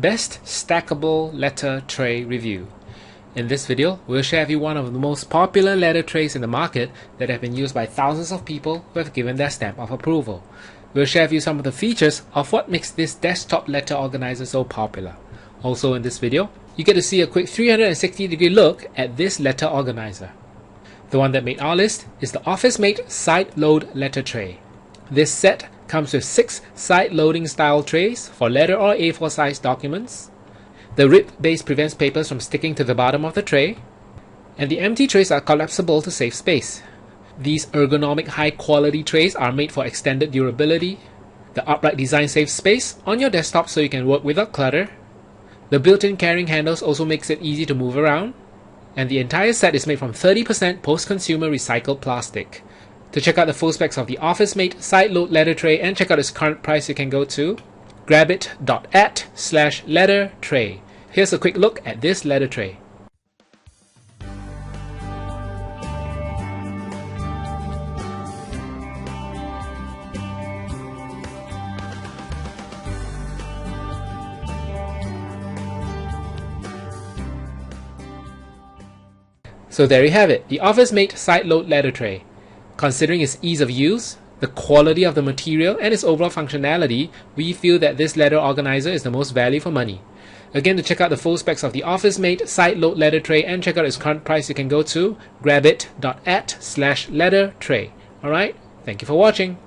Best Stackable Letter Tray Review. In this video, we'll share with you one of the most popular letter trays in the market that have been used by thousands of people who have given their stamp of approval. We'll share with you some of the features of what makes this desktop letter organizer so popular. Also in this video, you get to see a quick 360-degree look at this letter organizer. The one that made our list is the office-made side-load letter tray. This set comes with 6 side-loading style trays for letter or A4 size documents. The rib base prevents papers from sticking to the bottom of the tray, and the empty trays are collapsible to save space. These ergonomic high-quality trays are made for extended durability. The upright design saves space on your desktop so you can work without clutter. The built-in carrying handles also makes it easy to move around. And the entire set is made from 30% post-consumer recycled plastic. To check out the full specs of the office-made side-load letter tray and check out its current price, you can go to grabit.at/letter tray. Here's a quick look at this letter tray. So there you have it, the office-made side-load letter tray. Considering its ease of use, the quality of the material and its overall functionality, we feel that this letter organizer is the most value for money. Again, to check out the full specs of the office-made side-load letter tray and check out its current price, you can go to grabit.at/letter tray. Alright, thank you for watching.